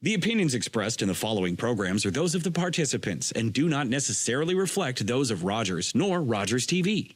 The opinions expressed in the following programs are those of the participants and do not necessarily reflect those of Rogers nor Rogers TV.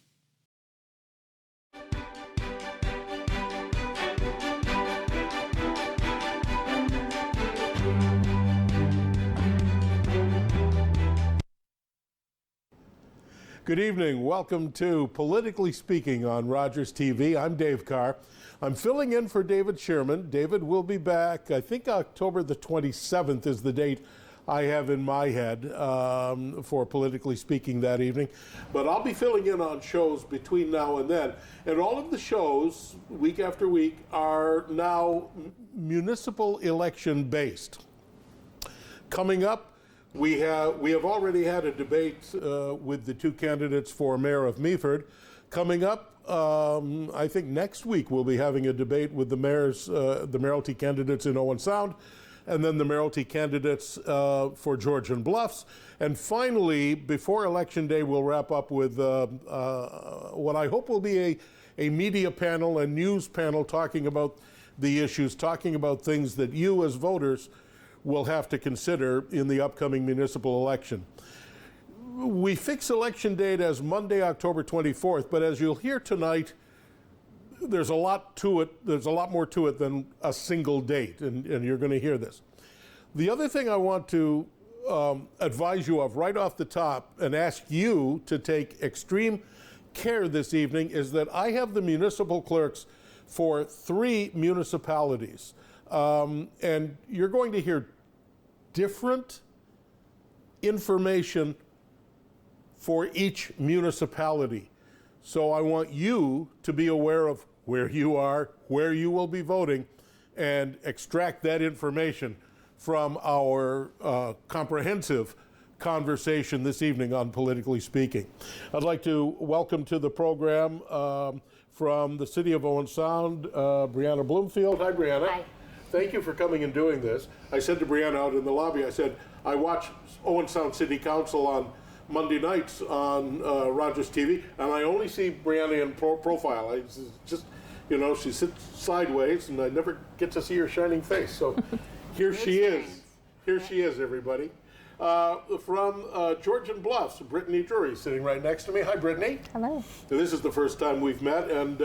Good evening. Welcome to Politically Speaking on Rogers TV. I'm Dave Carr. I'm filling in for David Sherman. David will be back. I think October the 27th is the date I have in my head for Politically Speaking that evening. But I'll be filling in on shows between now and then. And all of the shows, week after week, are now municipal election based. Coming up, we have already had a debate with the two candidates for mayor of Meaford. Coming up, I think next week we'll be having a debate with the mayoralty candidates in Owen Sound, and then the mayoralty candidates for Georgian Bluffs. And finally, before Election Day, we'll wrap up with what I hope will be a media panel, a news panel, talking about the issues, talking about things that you as voters will have to consider in the upcoming municipal election. We fix election date as Monday, October 24th, but as you'll hear tonight, there's a lot to it. There's a lot more to it than a single date, and you're going to hear this. The other thing I want to advise you of right off the top and ask you to take extreme care this evening is that I have the municipal clerks for 3 municipalities. And you're going to hear different information for each municipality. So I want you to be aware of where you are, where you will be voting, and extract that information from our comprehensive conversation this evening on Politically Speaking. I'd like to welcome to the program from the city of Owen Sound, Brianna Bloomfield. Hi, Brianna. Hi. Thank you for coming and doing this. I said to Brianna out in the lobby, I said, I watch Owen Sound City Council on Monday nights on Rogers TV, and I only see Brianna in profile. I just, you know, she sits sideways, and I never get to see her shining face. So here she is. Here she is, everybody. From Georgian Bluffs, Brittany Drury sitting right next to me. Hi, Brittany. Hello. This is the first time we've met, and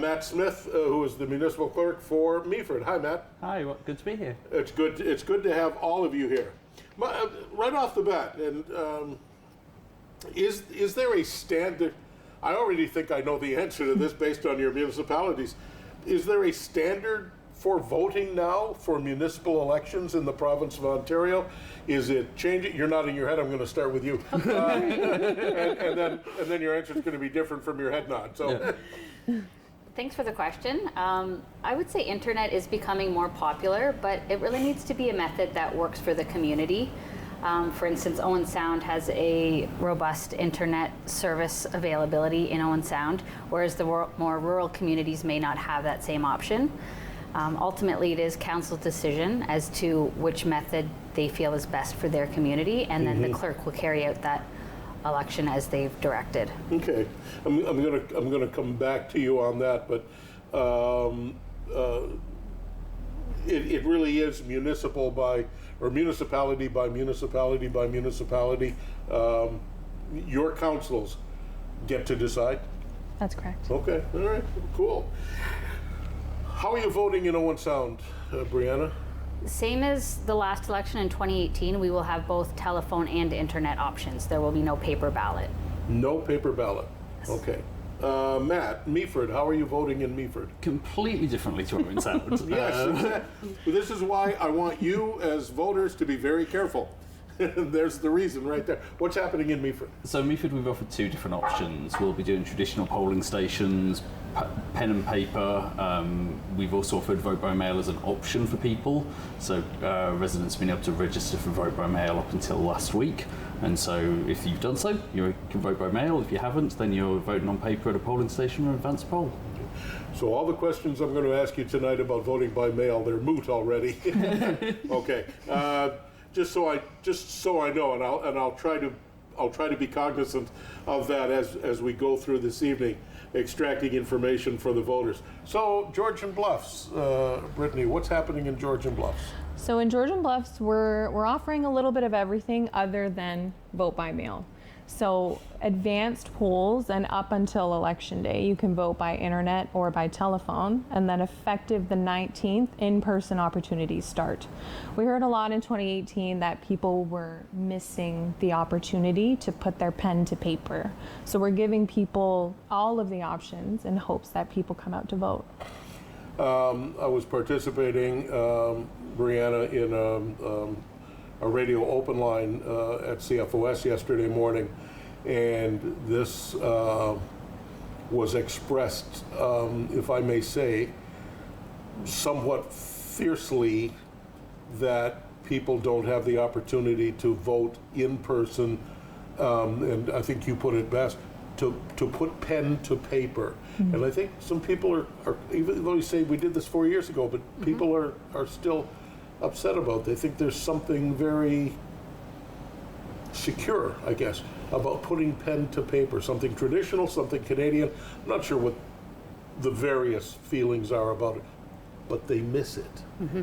Matt Smith, who is the municipal clerk for Meaford. Hi, Matt. Hi, well, good to be here. It's good. It's good to have all of you here. Right off the bat, and is there a standard? I already think I know the answer to this based on your municipalities. Is there a standard for voting now for municipal elections in the province of Ontario? Is it changing? You're nodding your head. I'm going to start with you, and then your answer is going to be different from your head nod. So, yeah. Thanks for the question. I would say internet is becoming more popular, but it really needs to be a method that works for the community. For instance, Owen Sound has a robust internet service availability in Owen Sound, whereas the more rural communities may not have that same option. Ultimately, it is council's decision as to which method they feel is best for their community, and then the clerk will carry out that election as they've directed. Okay, I'm gonna come back to you on that, but it really is municipal by, or municipality by municipality by municipality. Your councils get to decide? That's correct. Okay, all right, cool. How are you voting in Owen Sound, Brianna? Same as the last election in 2018, we will have both telephone and internet options. There will be no paper ballot. No paper ballot. Yes. Okay. Matt, Meaford, how are you voting in Meaford? Completely differently to Owen Sound. Yes, exactly. This is why I want you as voters to be very careful. There's the reason right there. What's happening in Meaford? So Meaford, we've offered 2 different options. We'll be doing traditional polling stations, pen and paper. We've also offered vote by mail as an option for people. So residents have been able to register for vote by mail up until last week. And so if you've done so, you can vote by mail. If you haven't, then you're voting on paper at a polling station or advanced poll. So all the questions I'm going to ask you tonight about voting by mail, they're moot already. Okay. Just so I know, and I'll I'll try to be cognizant of that as we go through this evening, extracting information for the voters. So, Georgian Bluffs, Brittany, what's happening in Georgian Bluffs? So in Georgian Bluffs, we're offering a little bit of everything other than vote by mail. So advanced polls, and up until election day, you can vote by internet or by telephone, and then effective the 19th, in-person opportunities start. We heard a lot in 2018 that people were missing the opportunity to put their pen to paper. So we're giving people all of the options in hopes that people come out to vote. I was participating, Brianna, in a radio open line at CFOS yesterday morning, and this was expressed, if I may say, somewhat fiercely, that people don't have the opportunity to vote in person, and I think you put it best, to put pen to paper. Mm-hmm. And I think some people are, even though you say we did this 4 years ago, but mm-hmm. people are still upset about it. They think there's something very secure, I guess, about putting pen to paper, something traditional, something Canadian. I'm not sure what the various feelings are about it, but they miss it. Mm-hmm.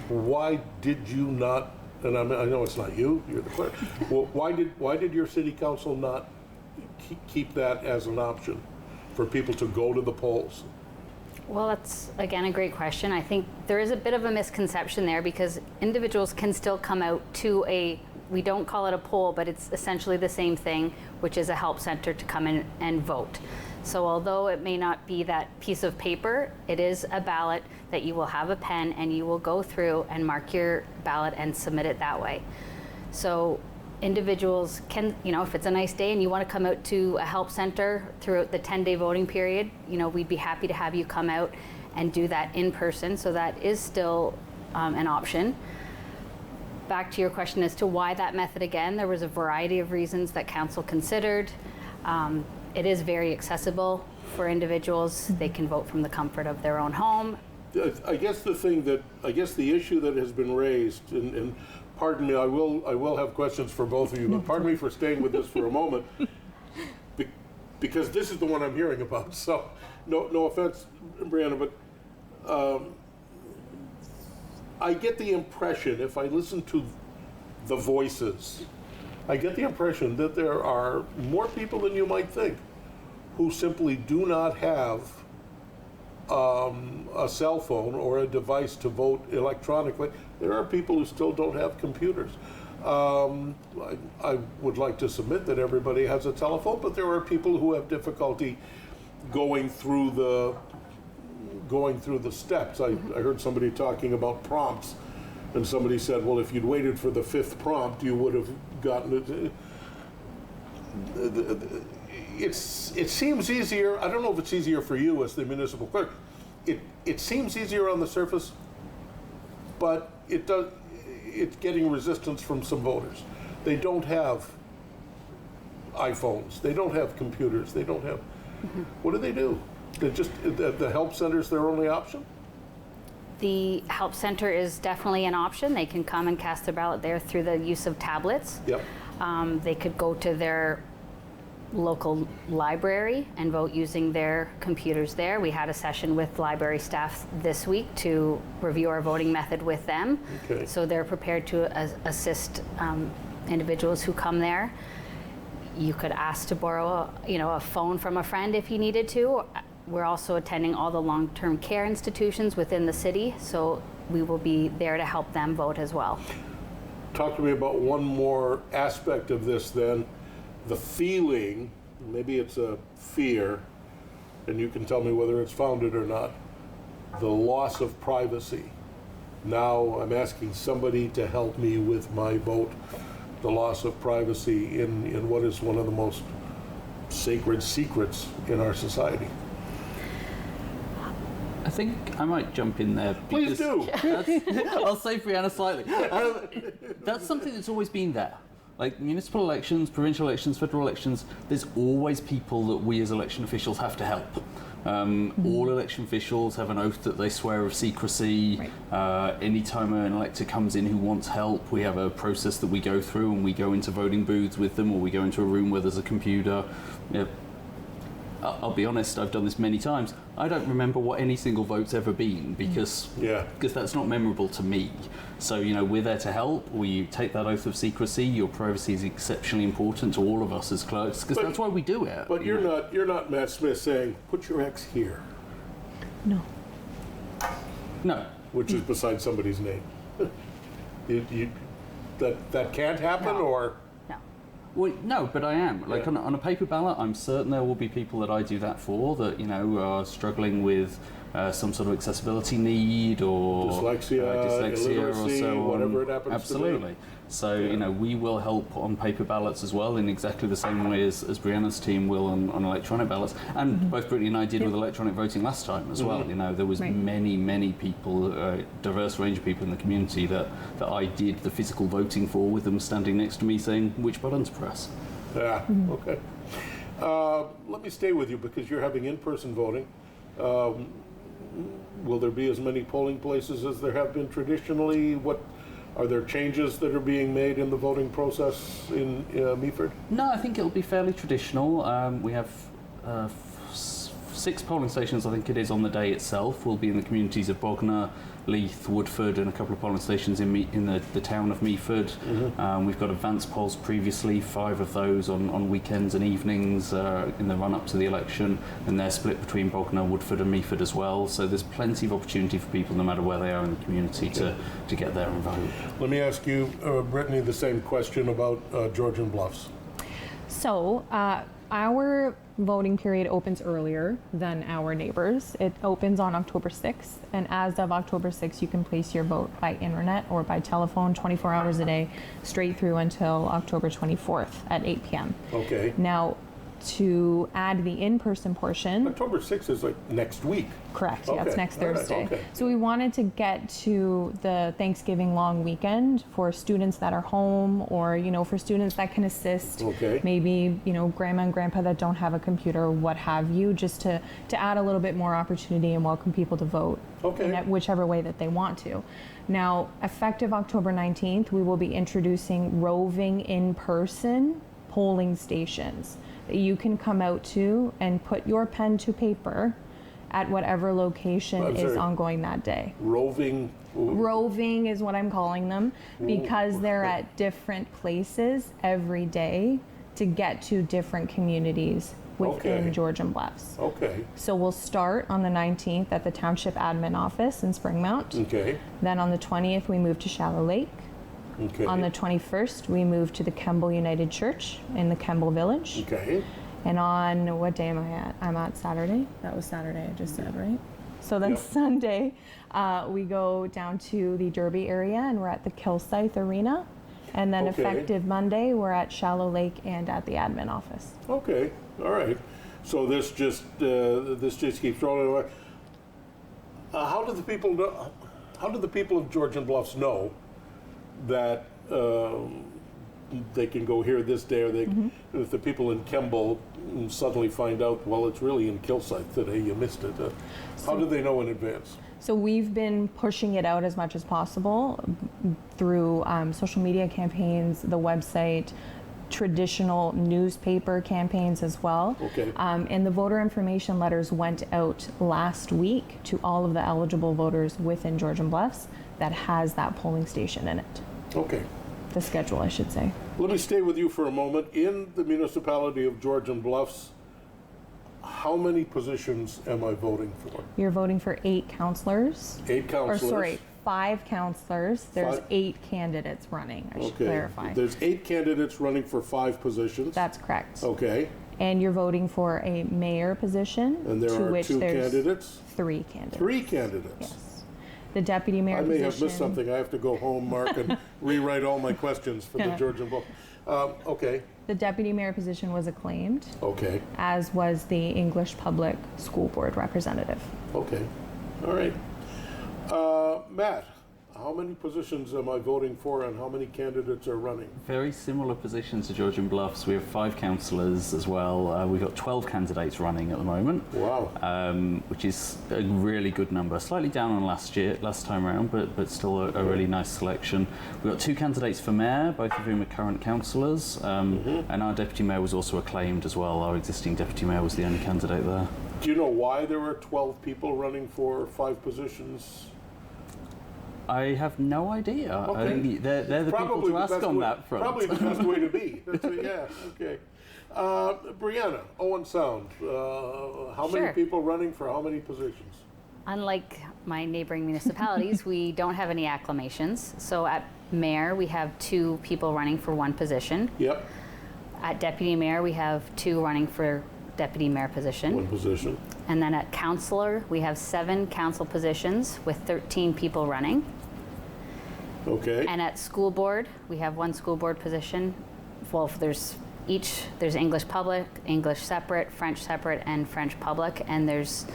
Why did you not, and I know it's not you, you're the clerk, well, why did your city council not keep that as an option for people to go to the polls? Well, that's, again, a great question. I think there is a bit of a misconception there, because individuals can still come out to we don't call it a poll, but it's essentially the same thing, which is a help center to come in and vote. So although it may not be that piece of paper, it is a ballot that you will have a pen and you will go through and mark your ballot and submit it that way. So individuals can, if it's a nice day and you want to come out to a help center throughout the 10-day voting period, we'd be happy to have you come out and do that in person. So that is still an option. Back to your question as to why that method again, there was a variety of reasons that council considered. It is very accessible for individuals. They can vote from the comfort of their own home. I guess the issue that has been raised, and pardon me, I will have questions for both of you, but pardon me for staying with this for a moment, because this is the one I'm hearing about. So, no offense, Brianna, but I get the impression, if I listen to the voices, I get the impression that there are more people than you might think who simply do not have a cell phone or a device to vote electronically. There are people who still don't have computers. I would like to submit that everybody has a telephone, but there are people who have difficulty going through the steps. I heard somebody talking about prompts, and somebody said, well, if you'd waited for the fifth prompt, you would have gotten it. It seems easier. I don't know if it's easier for you as the municipal clerk. It seems easier on the surface, but it's getting resistance from some voters. They don't have iPhones. They don't have computers. They don't have. Mm-hmm. What do? The help center is their only option? The help center is definitely an option. They can come and cast their ballot there through the use of tablets. Yep. They could go to their local library and vote using their computers there. We had a session with library staff this week to review our voting method with them. Okay. So they're prepared to assist individuals who come there. You could ask to borrow a phone from a friend if you needed to. We're also attending all the long-term care institutions within the city, so we will be there to help them vote as well. Talk to me about one more aspect of this then. The feeling, maybe it's a fear, and you can tell me whether it's founded or not, the loss of privacy. Now I'm asking somebody to help me with my vote. The loss of privacy in what is one of the most sacred secrets in our society. I think I might jump in there. Please do. I'll save Brianna slightly. That's something that's always been there. Like municipal elections, provincial elections, federal elections, there's always people that we as election officials have to help. All election officials have an oath that they swear of secrecy. Right. Anytime an elector comes in who wants help, we have a process that we go through, and we go into voting booths with them, or we go into a room where there's a computer. I'll be honest, I've done this many times. I don't remember what any single vote's ever been because that's not memorable to me. So, we're there to help. We take that oath of secrecy. Your privacy is exceptionally important to all of us as clerks because that's why we do it. But you're not Matt Smith saying, put your X here. No. No. Which is beside somebody's name. That can't happen, No. or? Well, no, but I am. Like on a paper ballot, I'm certain there will be people that I do that for that, are struggling with some sort of accessibility need or dyslexia, illiteracy, or so on. whatever it happens Absolutely. to be. So, we will help on paper ballots as well in exactly the same way as Brianna's team will on electronic ballots. And both Brittany and I did with electronic voting last time as well. There was many people, diverse range of people in the community that I did the physical voting for with them standing next to me saying which button to press. Yeah, okay. Let me stay with you because you're having in-person voting. Will there be as many polling places as there have been traditionally? Are there changes that are being made in the voting process in Meaford? No, I think it'll be fairly traditional. We have 6 polling stations, I think it is, on the day itself. We'll be in the communities of Bognor, Leith, Woodford, and a couple of polling stations in the town of Meaford. We've got advanced polls previously, 5 of those on weekends and evenings in the run-up to the election, and they're split between Bognor, Woodford and Meaford as well. So there's plenty of opportunity for people, no matter where they are in the community, to get there and vote. Let me ask you, Brittany, the same question about Georgian Bluffs. So, our voting period opens earlier than our neighbors. It opens on October 6th, and as of October 6th, you can place your vote by internet or by telephone 24 hours a day, straight through until October 24th at 8 p.m. Okay. Now, to add the in-person portion... October 6th is like next week. Correct, yeah, it's next All right, Thursday. okay. So we wanted to get to the Thanksgiving long weekend for students that are home, or, for students that can assist. Okay. Maybe, grandma and grandpa that don't have a computer, what have you, just to add a little bit more opportunity and welcome people to vote in whichever way that they want to. Now, effective October 19th, we will be introducing roving in-person polling stations that you can come out to and put your pen to paper at whatever location is ongoing that day. Roving is what I'm calling them, because they're at different places every day to get to different communities within Georgian Bluffs. Okay. So we'll start on the 19th at the Township Admin Office in Springmount. Okay. Then on the 20th, we move to Shallow Lake. Okay. On the 21st, we move to the Kemble United Church in the Kemble Village. Okay. And on, what day am I at? I'm at Saturday. That was Saturday, I just said, right? So then Sunday, we go down to the Derby area and we're at the Kilsyth Arena. And then effective Monday, we're at Shallow Lake and at the admin office. Okay, all right. So this just keeps rolling away. How do the people know? How do the people of Georgian Bluffs know that they can go here this day, or if the people in Kemble suddenly find out, well, it's really in Kilsyth today, you missed it. How do they know in advance? So we've been pushing it out as much as possible through social media campaigns, the website, traditional newspaper campaigns as well. Okay. And the voter information letters went out last week to all of the eligible voters within Georgian Bluffs that has that polling station in it. Okay. The schedule, I should say. Let me stay with you for a moment. In the municipality of Georgian Bluffs, how many positions am I voting for? You're voting for 8 councilors. 8 councilors. Or sorry, 5 councilors. There's 8 candidates running, I should clarify. There's 8 candidates running for 5 positions. That's correct. Okay. And you're voting for a mayor position. And there are 2 candidates? 3 candidates. 3 candidates? Yes. The deputy mayor I may position. have missed something. I have to go home, Mark, and rewrite all my questions for the Georgian Bluffs. Okay. The deputy mayor position was acclaimed. Okay. As was the English Public School Board representative. Okay. All right. Matt, how many positions am I voting for and how many candidates are running? Very similar position to Georgian Bluffs. We have 5 councillors as well. We've got 12 candidates running at the moment. Wow. Which is a really good number. Slightly down on last time around, but still a really nice selection. We've got 2 candidates for mayor, both of whom are current councillors. And our deputy mayor was also acclaimed as well. Our existing deputy mayor was the only candidate there. Do you know why there were 12 people running for 5 positions? I have no idea. Okay. I think they're the people to ask on that front. Probably the best way to be. Yeah, okay. Brianna, Owen Sound, how many Sure. people running for how many positions? Unlike my neighboring municipalities, we don't have any acclamations. So at mayor, we have 2 people running for 1 position. Yep, At deputy mayor, we have 2 running for deputy mayor position. 1 position. And then at councillor, we have 7 council positions with 13 people running. Okay. And at school board, we have 1 school board position. Well, there's English public, English separate, French separate, and French public, and there's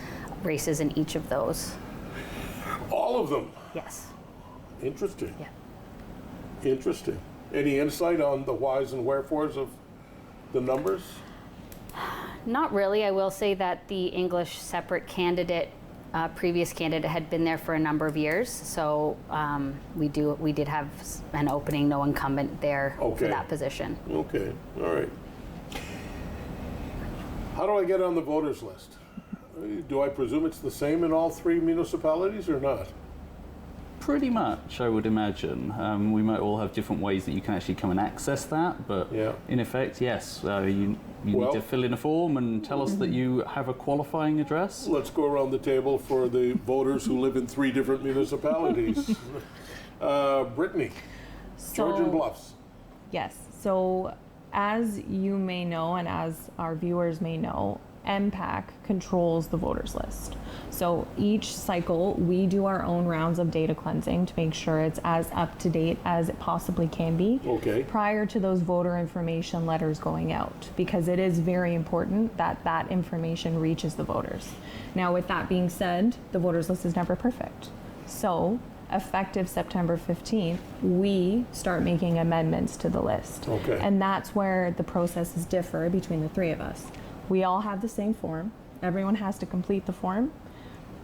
races in each of those. All of them. Yes. Interesting. Yeah. Interesting. Any insight on the whys and wherefores of the numbers? Not really. I will say that the English separate candidate, previous candidate, had been there for a number of years. So we did have an opening, no incumbent there for that position. Okay, all right. How do I get on the voters list? Do I presume it's the same in all 3 municipalities or not? Pretty much, I would imagine. We might all have different ways that you can actually come and access that, but Yeah. in effect, yes, you Well- need to fill in a form and tell us that you have a qualifying address. Let's go around the table for the voters who live in 3 different municipalities. Brittany, Georgian Bluffs. Yes. So, as you may know, and as our viewers may know, MPAC controls the voters list. So each cycle, we do our own rounds of data cleansing to make sure it's as up to date as it possibly can be Okay. prior to those voter information letters going out, because it is very important that that information reaches the voters. Now, with that being said, the voters list is never perfect. So, effective September 15th, we start making amendments to the list. Okay. And that's where the processes differ between the 3 of us. We all have the same form. Everyone has to complete the form.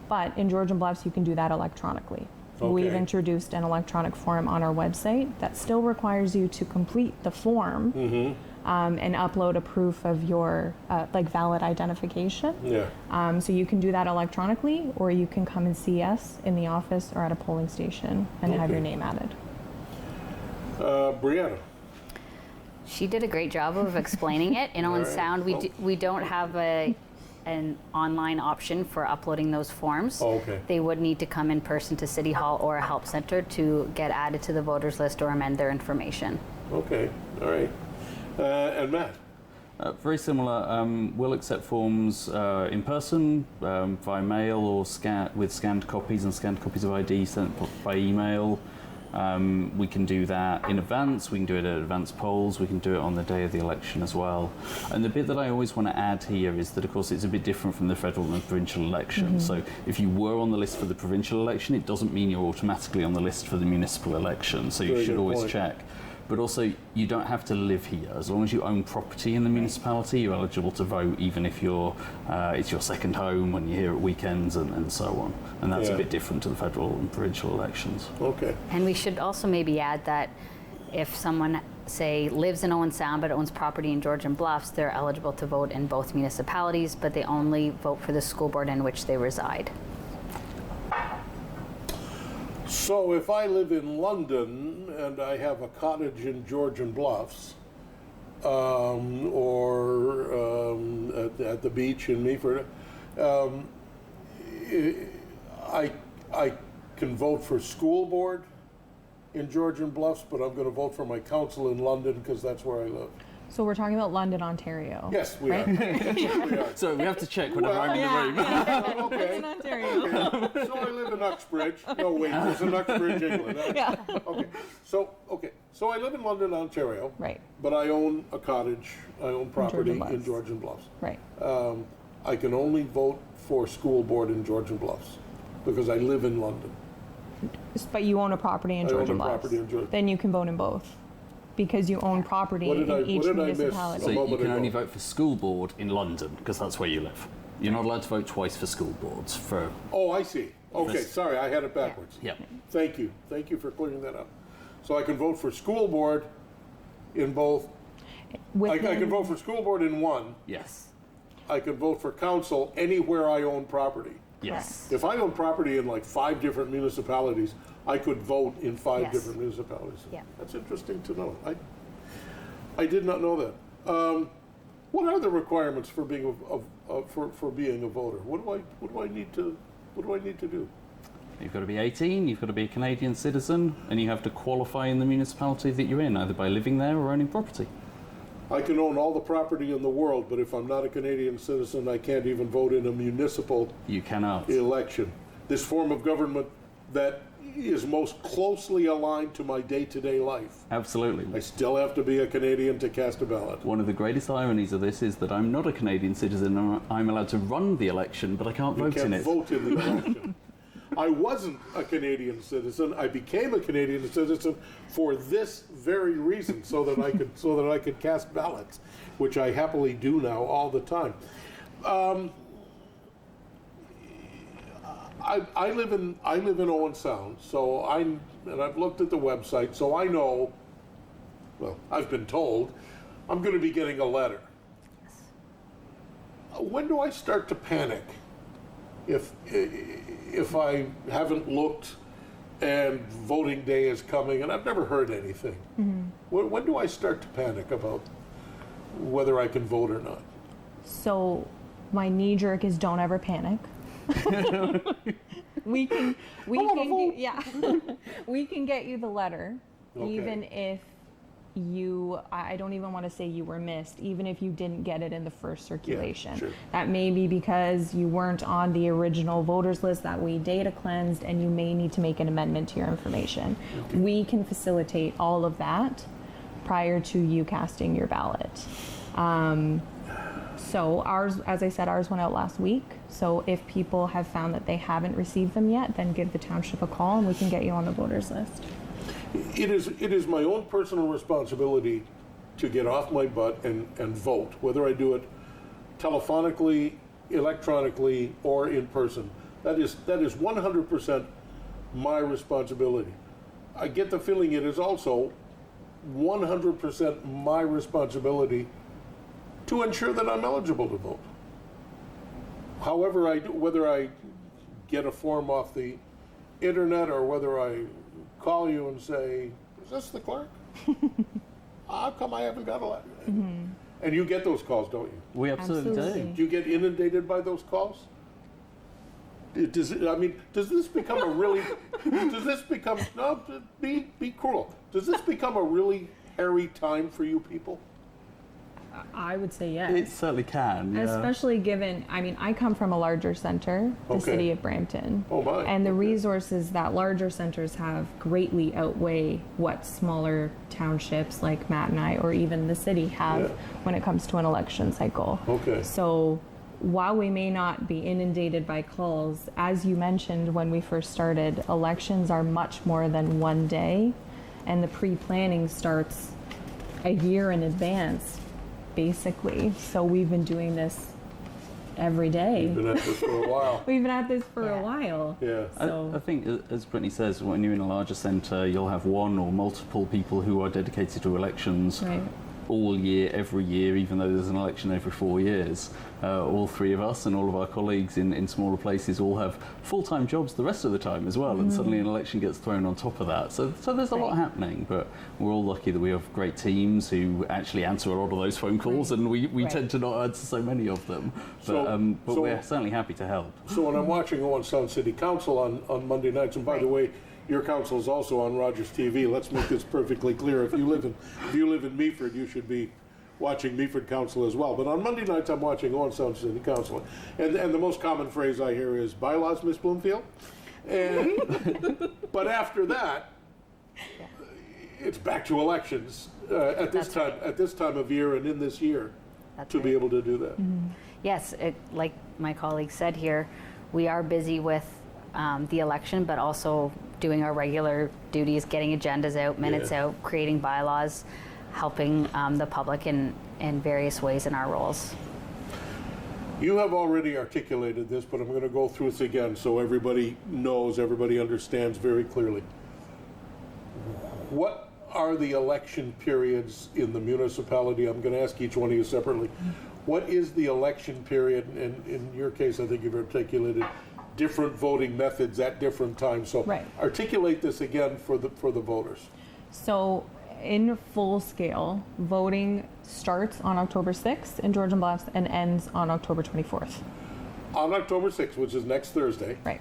But in Georgian Bluffs, you can do that electronically. We've Okay. introduced an electronic form on our website that still requires you to complete the form and upload a proof of your valid identification. Yeah. So you can do that electronically, or you can come and see us in the office or at a polling station and have Okay. your name added. Brianna. She did a great job of explaining it. In Owen All right. Sound, we don't have an online option for uploading those forms. Oh, okay. They would need to come in person to City Hall or a help center to get added to the voters list or amend their information. Okay, all right. And Matt. Very similar. We'll accept forms in person, via mail, or with scanned copies and scanned copies of ID sent by email. We can do that in advance, we can do it at advance polls, we can do it on the day of the election as well. And the bit that I always want to add here is that, of course, it's a bit different from the federal and provincial election. So if you were on the list for the provincial election, it doesn't mean you're automatically on the list for the municipal election, so you Very should good always point. check. But also, you don't have to live here. As long as you own property in the municipality, you're eligible to vote, even if it's your second home when you're here at weekends and so on. And that's Yeah. a bit different to the federal and provincial elections. Okay. And we should also maybe add that if someone, say, lives in Owen Sound but owns property in Georgian Bluffs, they're eligible to vote in both municipalities, but they only vote for the school board in which they reside. So if I live in London and I have a cottage in Georgian Bluffs, or at the beach in Meaford, I can vote for school board in Georgian Bluffs, but I'm going to vote for my council in London because that's where I live. So we're talking about London, Ontario. Yes, we are. Yes, we are. So we have to check whenever I'm in the room. Okay. In Ontario. Okay. So I live in Uxbridge. No, wait, there's an Uxbridge, England. Yeah. Okay. So I live in London, Ontario. Right. But I own a cottage. I own property Georgian in Bluffs. Georgian Bluffs. Right. I can only vote for school board in Georgian Bluffs because I live in London. But you own a property in I own Georgian a Bluffs. property in Georgian. Then you can vote in both, because you own property What in did each I miss? municipality. So A you moment can ago. only vote for school board in London because that's where you live. You're not allowed to vote twice for school boards. Oh, I see. Okay, This- sorry, I had it backwards. Yeah. Thank you. Thank you for clearing that up. So I can vote for school board in both. I can vote for school board in one. Yes. I can vote for council anywhere I own property. Yes. If I own property in like 5 different municipalities, I could vote in 5 Yes. different municipalities. Yeah. That's interesting to know. I did not know that. What are the requirements for being for being a voter? What do I need to do? You've got to be 18, you've got to be a Canadian citizen, and you have to qualify in the municipality that you're in, either by living there or owning property. I can own all the property in the world, but if I'm not a Canadian citizen, I can't even vote in a municipal You cannot. election. This form of government that is most closely aligned to my day-to-day life. Absolutely. I still have to be a Canadian to cast a ballot. One of the greatest ironies of this is that I'm not a Canadian citizen. I'm allowed to run the election, but I can't You vote in can't it. vote in the election. I wasn't a Canadian citizen. I became a Canadian citizen for this very reason, so that I could cast ballots, which I happily do now all the time. I live in Owen Sound, so and I've looked at the website, so I know. Well, I've been told I'm going to be getting a letter. When do I start to panic? If I haven't looked and voting day is coming and I've never heard anything, when do I start to panic about whether I can vote or not? So my knee jerk is don't ever panic. we can we can get you the letter, Okay. even if I don't even want to say you were missed, even if you didn't get it in the first circulation. sure. That may be because you weren't on the original voters list that we data cleansed, and you may need to make an amendment to your information. Okay. We can facilitate all of that prior to you casting your ballot. So ours, as I said, ours went out last week. So if people have found that they haven't received them yet, then give the township a call and we can get you on the voters list. It is my own personal responsibility to get off my butt and vote, whether I do it telephonically, electronically, or in person. That is 100% my responsibility. I get the feeling it is also 100% my responsibility to ensure that I'm eligible to vote. However I do, whether I get a form off the internet or whether I call you and say, is this the clerk? How come I haven't got a letter? And you get those calls, don't you? We absolutely Absolutely. Do you get inundated by those calls? Does this become a really, be cruel. Does this become a really hairy time for you people? I would say do. yes. It certainly can. Yeah. Especially given, I come from a larger center, the Okay. city of Brampton. Oh my. And the Okay. resources that larger centers have greatly outweigh what smaller townships like Matt and I, or even the city, have Yeah. when it comes to an election cycle. Okay. So while we may not be inundated by calls, as you mentioned when we first started, elections are much more than one day, and the pre-planning starts a year in advance, basically. So we've been doing this every day. Been at this for a while. We've been at this for a Yeah. while. Yeah. So I think, as Brittany says, when you're in a larger centre, you'll have one or multiple people who are dedicated to elections right. all year, every year, even though there's an election every 4 years. All three of us and all of our colleagues in smaller places all have full-time jobs the rest of the time as well, and suddenly an election gets thrown on top of that. So there's a lot Right. happening, but we're all lucky that we have great teams who actually answer a lot of those phone calls, and we Right. tend to not answer so many of them. But, So- we're certainly happy to help. So when I'm watching Owen Sound City Council on Monday nights, and by the way, your council is also on Rogers TV. Let's make this perfectly clear. If you live in Meaford, you should be watching Meaford Council as well. But on Monday nights, I'm watching Owen Sound City Council, and the most common phrase I hear is "bylaws, Miss Bloomfield." And but after that, it's back to elections at this time of year and in this year That's to be right. able to do that. Yes, like my colleague said here, we are busy with the election, but also doing our regular duties, getting agendas out, minutes out, creating bylaws, helping the public in various ways in our roles. You have already articulated this, but I'm going to go through this again so everybody knows, everybody understands very clearly. What are the election periods in the municipality? I'm going to ask each one of you separately. What is the election period? And in your case, I think you've articulated different voting methods at different times. So articulate this again for the voters. So in full scale, voting starts on October 6th in Georgian Bluffs and ends on October 24th. On October 6th, which is next Thursday. Right.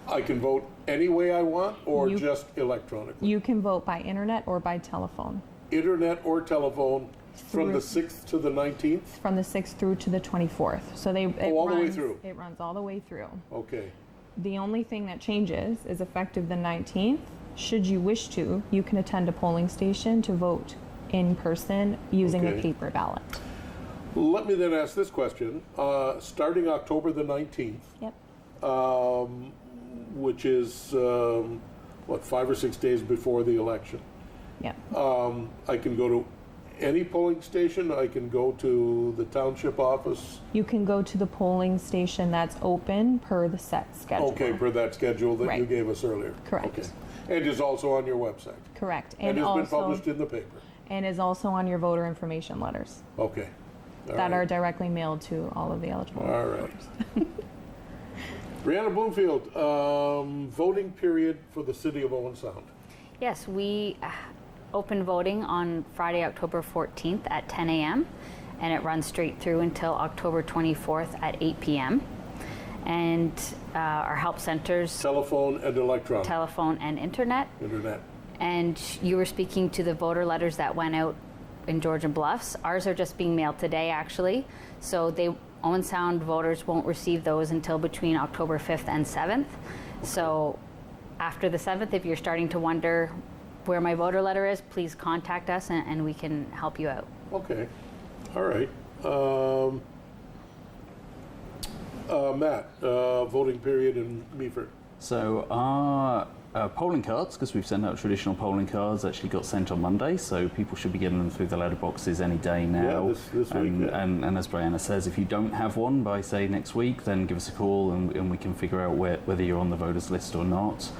I can vote any way I want or just electronically? You can vote by internet or by telephone. Internet or telephone from the 6th to the 19th? From the 6th through to the 24th. So the way through? It runs all the way through. Okay. The only thing that changes is effective the 19th. Should you wish to, you can attend a polling station to vote in person using a paper ballot. Let me then ask this question. Starting October the 19th, which is, 5 or 6 days before the election. Yeah. I can go to any polling station. I can go to the township office. You can go to the polling station that's open per the set schedule. Okay, per that schedule that you gave us earlier. Correct. Okay. And is also on your website. Correct. And has been published in the paper. And is also on your voter information letters. Okay. That are directly mailed to all of the eligible voters. Brianna Bloomfield, voting period for the city of Owen Sound. Yes, we open voting on Friday, October 14th at 10 a.m. and it runs straight through until October 24th at 8 p.m. And our help centers... Telephone and electronic. Telephone and internet. Internet. And you were speaking to the voter letters that went out in Georgian Bluffs. Ours are just being mailed today, actually. So Owen Sound voters won't receive those until between October 5th and 7th. So after the 7th, if you're starting to wonder where my voter letter is, please contact us and we can help you out. Okay. All right. Matt, voting period in Meaford. So our polling cards, because we've sent out traditional polling cards, actually got sent on Monday, so people should be getting them through the letterboxes any day now. Yeah, this week. And as Brianna says, if you don't have one by, say, next week, then give us a call and we can figure out whether you're on the voters list or not.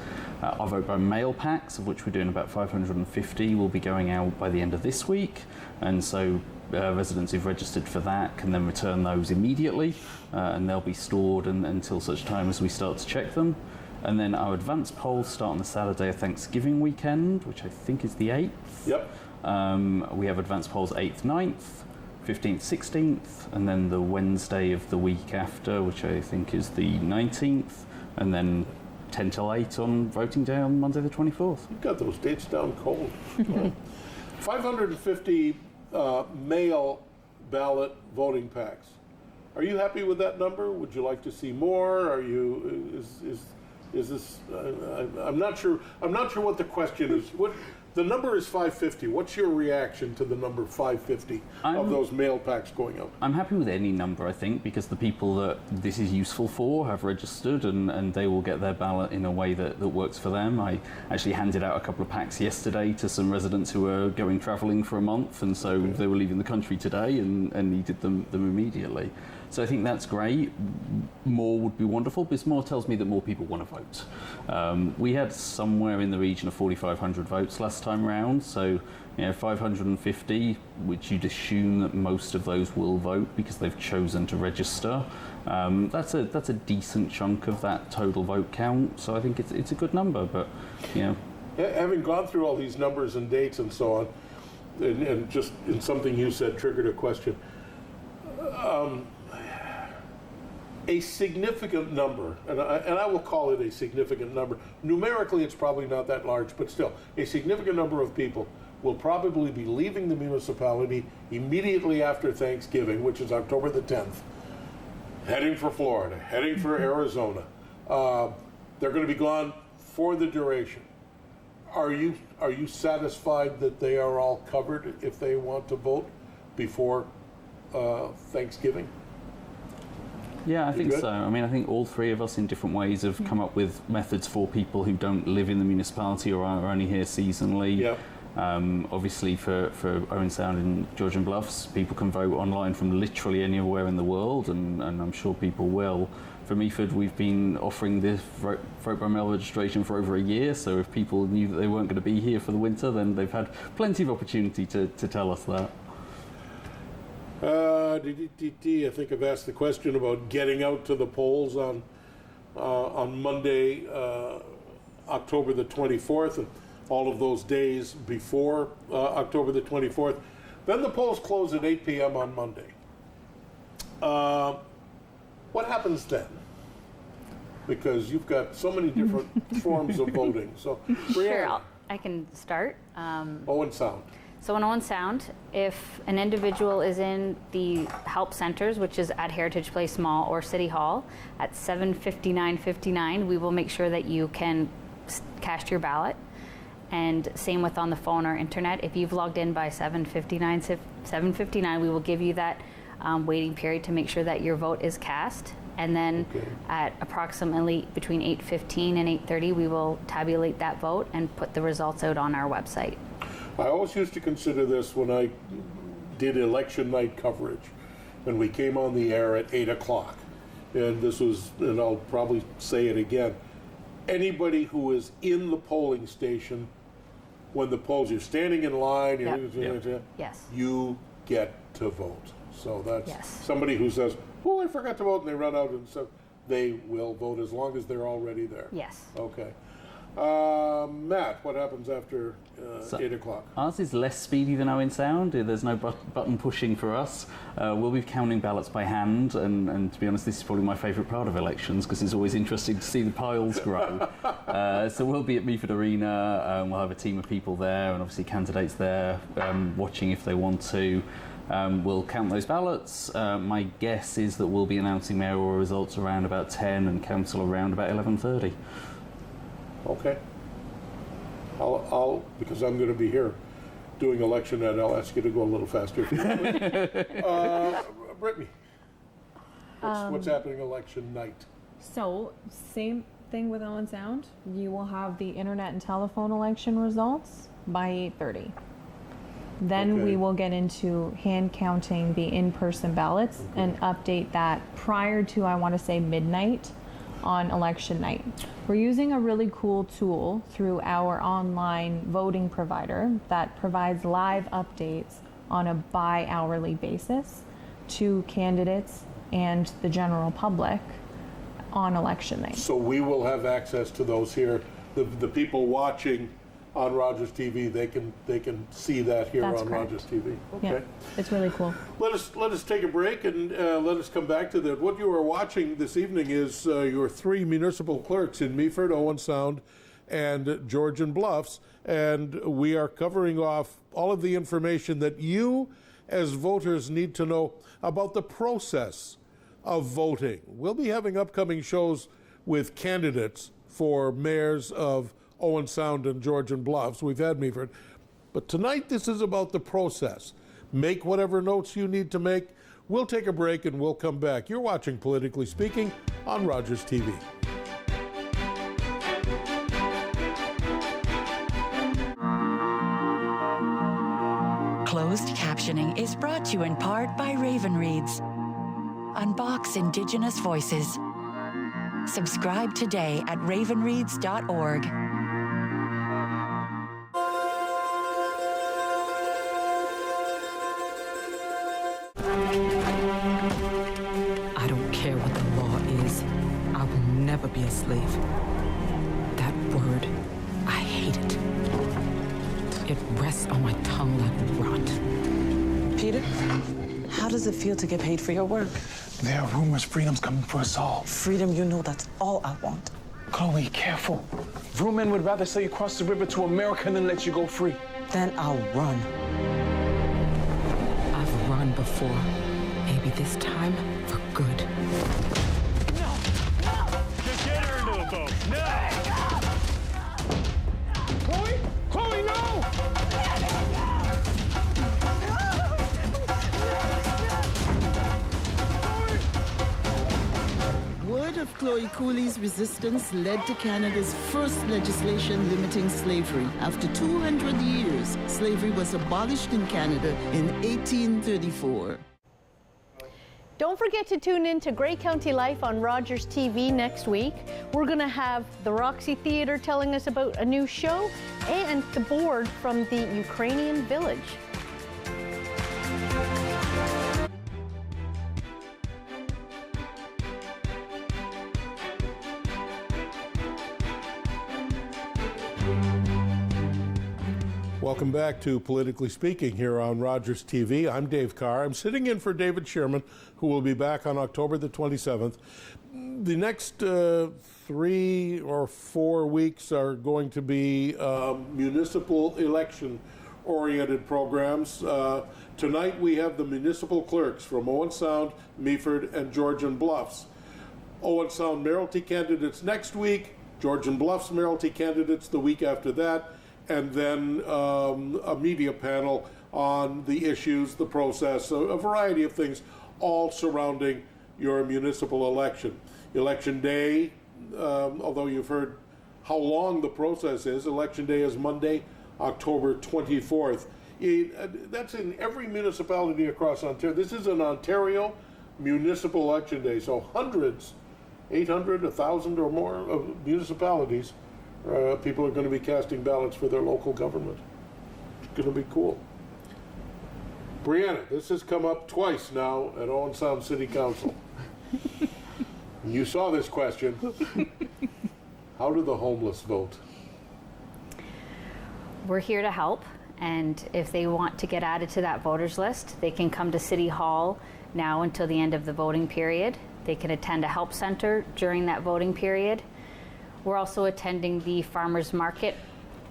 Our vote by mail packs, of which we're doing about 550, will be going out by the end of this week, and so residents who've registered for that can then return those immediately, and they'll be stored until such time as we start to check them. And then our advanced polls start on the Saturday of Thanksgiving weekend, which I think is the 8th. Yep. We have advanced polls 8th, 9th, 15th, 16th, and then the Wednesday of the week after, which I think is the 19th, and then 10 till 8 on voting day on Monday the 24th. You've got those dates down cold. 550 mail ballot voting packs. Are you happy with that number? Would you like to see more? Are you is this? I'm not sure. I'm not sure what the question is. What the number is 550. What's your reaction to the number 550 of those mail packs going out? I'm happy with any number, I think, because the people that this is useful for have registered and they will get their ballot in a way that works for them. I actually handed out a couple of packs yesterday to some residents who were going travelling for a month, and so they were leaving the country today and needed them immediately. So I think that's great. More would be wonderful, because more tells me that more people want to vote. We had somewhere in the region of 4,500 votes last time round, so 550, which you'd assume that most of those will vote because they've chosen to register. That's a decent chunk of that total vote count, so I think it's a good number. But having gone through all these numbers and dates and so on, and just in something you said triggered a question. A significant number, and I will call it a significant number. Numerically, it's probably not that large, but still, a significant number of people will probably be leaving the municipality immediately after Thanksgiving, which is October the 10th, heading for Florida, heading for Arizona. They're going to be gone for the duration. Are you satisfied that they are all covered if they want to vote before Thanksgiving? Yeah, I You think good? so. I mean, I think all three of us in different ways have come up with methods for people who don't live in the municipality or are only here seasonally. Yeah. Obviously, for Owen Sound and Georgian Bluffs, people can vote online from literally anywhere in the world, and I'm sure people will. For Meaford, we've been offering this vote by mail registration for over a year, so if people knew that they weren't going to be here for the winter, then they've had plenty of opportunity to tell us that. I think I've asked the question about getting out to the polls on Monday, October the 24th, and all of those days before October the 24th. Then the polls close at 8 p.m. on Monday. What happens then? Because you've got so many different forms of voting. So, Sure, Brianna, I can start. Owen Sound. So in Owen Sound, if an individual is in the help centers, which is at Heritage Place Mall or City Hall, at 7:59:59, we will make sure that you can cast your ballot. And same with on the phone or internet. If you've logged in by 7:59, we will give you that waiting period to make sure that your vote is cast. And then at approximately between 8:15 and 8:30, we will tabulate that vote and put the results out on our website. I always used to consider this when I did election night coverage, and we came on the air at 8 o'clock. And this was, and I'll probably say it again, anybody who is in the polling station when the polls, you're standing in line, Yes. you get to vote. So that's Yes. somebody who says, oh, I forgot to vote, and they run out, and so they will vote as long as they're already there. Yes. Okay. Matt, what happens after 8 o'clock? Ours is less speedy than Owen Sound. There's no button pushing for us. We'll be counting ballots by hand, and to be honest, this is probably my favourite part of elections because it's always interesting to see the piles grow. So we'll be at Meaford Arena. We'll have a team of people there, and obviously candidates there watching if they want to. We'll count those ballots. My guess is that we'll be announcing mayoral results around about 10 and council around about 11:30. Okay. I'll because I'm going to be here doing election night, I'll ask you to go a little faster. Brittany, what's happening election night? So, same thing with Owen Sound. You will have the internet and telephone election results by 8:30. Then Okay. we will get into hand counting the in-person ballots and update that prior to, I want to say, midnight on election night. We're using a really cool tool through our online voting provider that provides live updates on a bi-hourly basis to candidates and the general public on election night. So we will have access to those here. The people watching on Rogers TV, they can see that here That's on correct. Rogers TV. Okay. Yeah, it's really cool. Let us take a break and let us come back to that. What you are watching this evening is your three municipal clerks in Meaford, Owen Sound, and Georgian Bluffs, and we are covering off all of the information that you as voters need to know about the process of voting. We'll be having upcoming shows with candidates for mayors of Owen Sound and Georgian Bluffs. We've had Meaford. But tonight, this is about the process. Make whatever notes you need to make. We'll take a break and we'll come back. You're watching Politically Speaking on Rogers TV. Closed captioning is brought to you in part by Raven Reads. Unbox Indigenous voices. Subscribe today at ravenreads.org. I don't care what the law is. I will never be a slave. That word, I hate it. It rests on my tongue like rot. Peter, how does it feel to get paid for your work? There are rumors freedom's coming for us all. Freedom, you know that's all I want. Chloe, careful. Real men would rather sell you across the river to America than let you go free. Then I'll run. I've run before. Maybe this time for good. Get her into the boat. No! Chloe? Chloe, no! Chloe Cooley's resistance led to Canada's first legislation limiting slavery. After 200 years, slavery was abolished in Canada in 1834. Don't forget to tune in to Grey County Life on Rogers TV next week. We're going to have the Roxy Theatre telling us about a new show and the board from the Ukrainian village. Welcome back to Politically Speaking here on Rogers TV. I'm Dave Carr. I'm sitting in for David Sherman, who will be back on October the 27th. The next 3 or 4 weeks are going to be municipal election-oriented programs. Tonight we have the municipal clerks from Owen Sound, Meaford, and Georgian Bluffs. Owen Sound mayoralty candidates next week, Georgian Bluffs mayoralty candidates the week after that, and then a media panel on the issues, the process, a variety of things, all surrounding your municipal election. Election day, although you've heard how long the process is, Election day is Monday, October 24th. That's in every municipality across Ontario. This is an Ontario municipal election day, so hundreds, 800, 1,000 or more of municipalities, people are going to be casting ballots for their local government. It's going to be cool. Brianna, this has come up twice now at Owen Sound City Council. You saw this question. How do the homeless vote? We're here to help, and if they want to get added to that voters list, they can come to City Hall now until the end of the voting period. They can attend a help center during that voting period. We're also attending the Farmers Market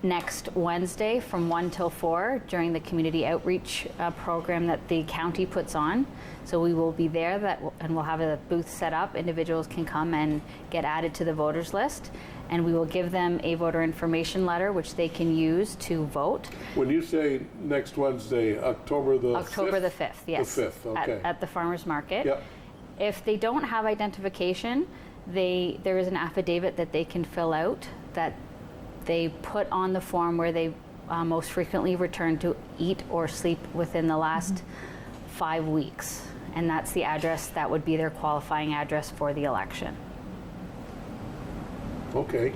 next Wednesday from 1 till 4 during the community outreach program that the county puts on. So we will be there and we'll have a booth set up. Individuals can come and get added to the voters list, and we will give them a voter information letter which they can use to vote. When you say next Wednesday, October the 5th, yes. The 5th, okay. At the Farmers Market. Yep. If they don't have identification, there is an affidavit that they can fill out that they put on the form where they most frequently return to eat or sleep within the last 5 weeks. And that's the address that would be their qualifying address for the election. Okay.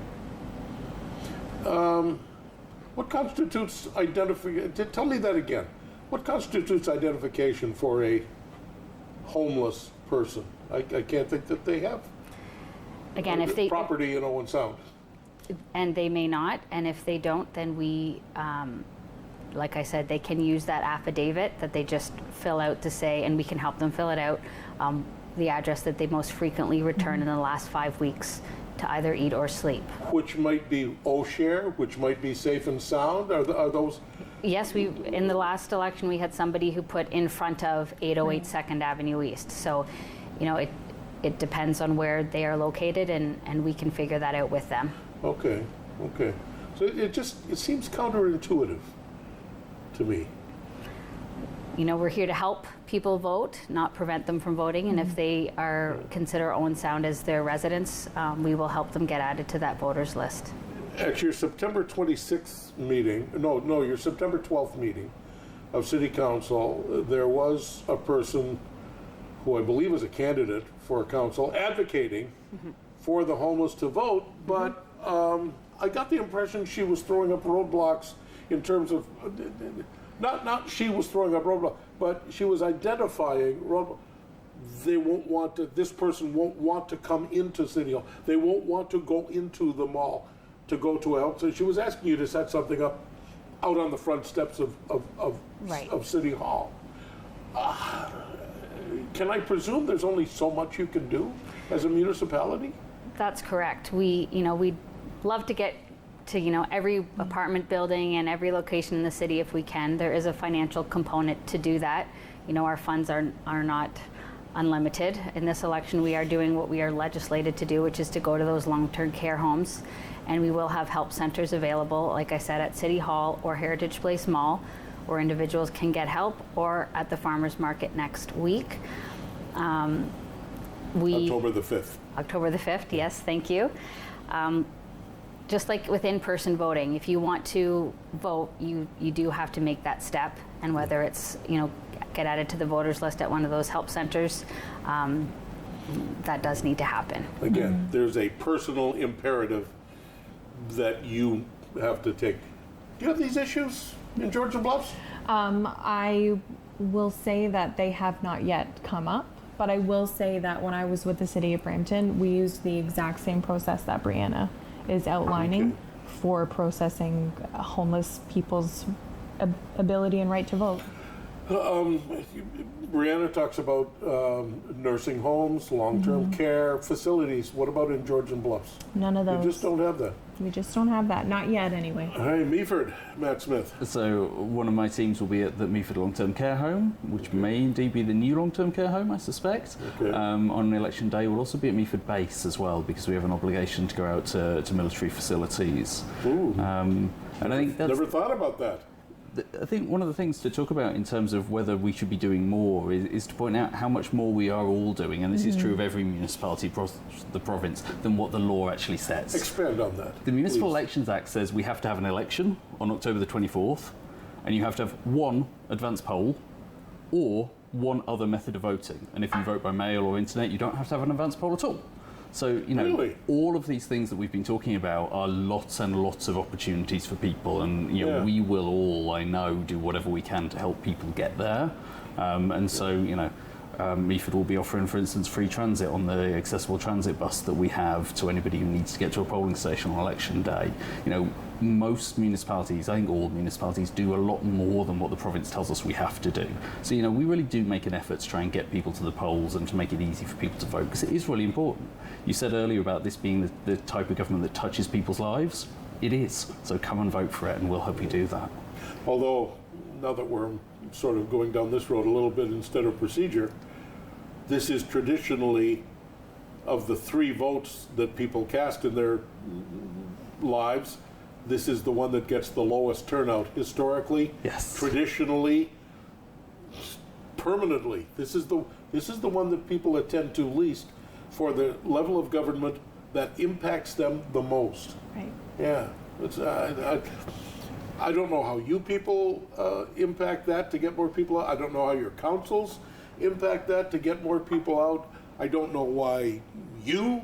What constitutes identification? Tell me that again. What constitutes identification for a homeless person? I can't think that they have. Again, if they property in Owen Sound, and they may not, and if they don't, then we, like I said, they can use that affidavit that they just fill out to say, and we can help them fill it out, the address that they most frequently return in the last 5 weeks to either eat or sleep. Which might be OSHARE, which might be Safe and Sound. Are those? Yes, in the last election we had somebody who put in front of 808 2nd Avenue East. So, it depends on where they are located, and we can figure that out with them. Okay. So it seems counterintuitive to me. We're here to help people vote, not prevent them from voting. And if they consider Owen Sound as their residence, we will help them get added to that voters list. At your September 26th meeting, your September 12th meeting of City Council, there was a person who I believe is a candidate for council advocating for the homeless to vote, but I got the impression she was throwing up roadblocks in terms of, not she was throwing up roadblocks, but she was identifying roadblocks. This person won't want to come into City Hall. They won't want to go into the mall to go to a help. So she was asking you to set something up out on the front steps of City Hall. Can I presume there's only so much you can do as a municipality? That's correct. We'd love to get to every apartment building and every location in the city if we can. There is a financial component to do that. Our funds are not unlimited. In this election, we are doing what we are legislated to do, which is to go to those long-term care homes, and we will have help centers available, like I said, at City Hall or Heritage Place Mall, where individuals can get help, or at the Farmers Market next week. October the 5th. October the 5th, yes, thank you. Just like with in-person voting, if you want to vote, you do have to make that step, and whether it's, get added to the voters list at one of those help centers, that does need to happen. Again, there's a personal imperative that you have to take. Do you have these issues in Georgian Bluffs? I will say that they have not yet come up, but I will say that when I was with the city of Brampton, we used the exact same process that Brianna is outlining for processing homeless people's ability and right to vote. Brianna talks about nursing homes, long-term care facilities. What about in Georgian Bluffs? None of those. You just don't have that. We just don't have that. Not yet, anyway. All right, Meaford, Matt Smith. So one of my teams will be at the Meaford Long-Term Care Home, which may indeed be the new long-term care home, I suspect. Okay. On election day, we'll also be at Meaford Base as well, because we have an obligation to go out to military facilities. Ooh. And I think that's... Never thought about that. I think one of the things to talk about in terms of whether we should be doing more is to point out how much more we are all doing, and this is true of every municipality across the province, than what the law actually says. Expand on that. The Municipal please. Elections Act says we have to have an election on October the 24th, and you have to have one advance poll or one other method of voting. And if you vote by mail or internet, you don't have to have an advance poll at all. So, Really? all of these things that we've been talking about are lots and lots of opportunities for people, and we will all, I know, do whatever we can to help people get there. And so, Meaford will be offering, for instance, free transit on the accessible transit bus that we have to anybody who needs to get to a polling station on election day. Most municipalities, I think all municipalities, do a lot more than what the province tells us we have to do. So, we really do make an effort to try and get people to the polls and to make it easy for people to vote, because it is really important. You said earlier about this being the type of government that touches people's lives. It is. So come and vote for it, and we'll help you do that. Although, now that we're sort of going down this road a little bit instead of procedure, this is traditionally, of the 3 votes that people cast in their lives, this is the one that gets the lowest turnout historically. Yes. Traditionally, permanently. This is the one that people attend to least for the level of government that impacts them the most. Right. Yeah. It's, I don't know how you people impact that to get more people out. I don't know how your councils impact that to get more people out. I don't know why you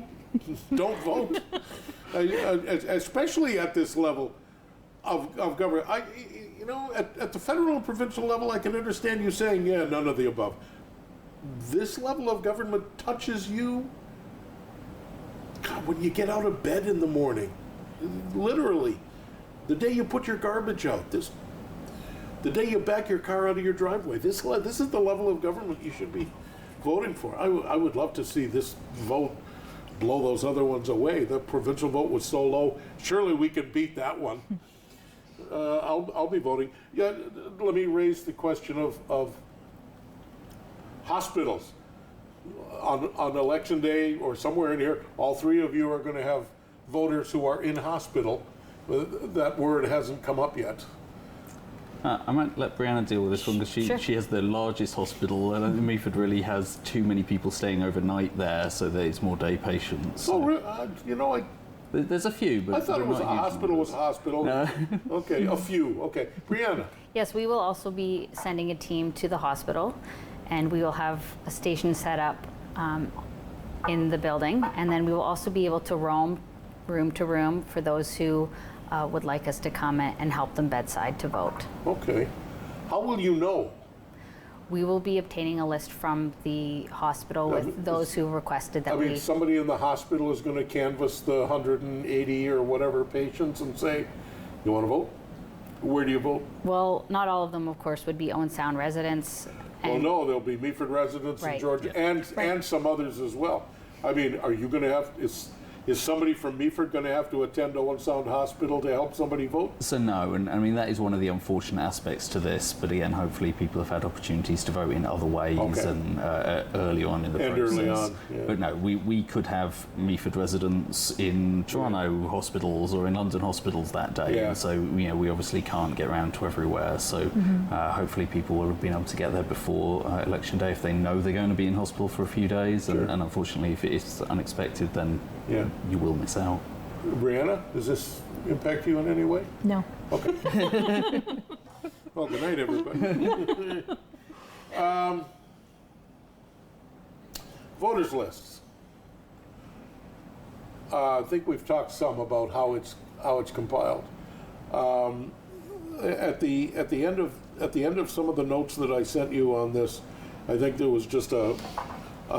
don't vote, especially at this level of government. At the federal and provincial level, I can understand you saying, yeah, none of the above. This level of government touches you, God, when you get out of bed in the morning, literally, the day you put your garbage out, the day you back your car out of your driveway. This is the level of government you should be voting for. I would love to see this vote blow those other ones away. The provincial vote was so low. Surely we can beat that one. I'll be voting. Yeah, let me raise the question of hospitals. On election day or somewhere in here, all 3 of you are going to have voters who are in hospital. That word hasn't come up yet. I might let Brianna deal with this one, because she has the largest hospital, and I think Meaford really has too many people staying overnight there, so there's more day patients. So. Oh, there's a few, but I thought it was a hospital was a hospital. No. Okay, a few. Okay, Brianna. Yes, we will also be sending a team to the hospital, and we will have a station set up in the building, and then we will also be able to roam room to room for those who would like us to come and help them bedside to vote. Okay. How will you know? We will be obtaining a list from the hospital with those who requested that somebody in the hospital is going to canvass the 180 or whatever patients and say, you want to vote? Where do you vote? Well, not all of them, of course, would be Owen Sound residents. Well, no, there'll be Meaford residents in Georgia and some others as well. I mean, are you going to have, Is somebody from Meaford going to have to attend Owen Sound Hospital to help somebody vote? So no, and I mean that is one of the unfortunate aspects to this. But again, hopefully people have had opportunities to vote in other ways and early on in the process. Early on, yeah. But no, we could have Meaford residents in Toronto hospitals or in London hospitals that day. Yeah. And so we obviously can't get around to everywhere. So hopefully people will have been able to get there before election day if they know they're going to be in hospital for a few days. And unfortunately, if it is unexpected, then you will miss out. Brianna, does this impact you in any way? No. Okay. Well, good night, everybody. Voters lists. I think we've talked some about how it's compiled. At the end of some of the notes that I sent you on this, I think there was just a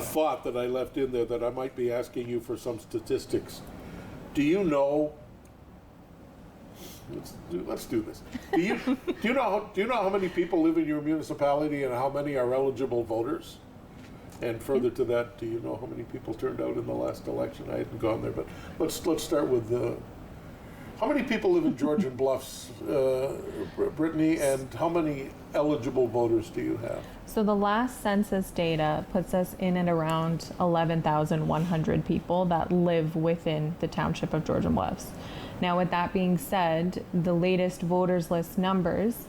thought that I left in there that I might be asking you for some statistics. Do you know? Let's do this. Do you know how many people live in your municipality and how many are eligible voters? And further to that, do you know how many people turned out in the last election? I hadn't gone there, but let's start with how many people live in Georgian Bluffs, Brittany, and how many eligible voters do you have? So the last census data puts us in and around 11,100 people that live within the township of Georgian Bluffs. Now, with that being said, the latest voters list numbers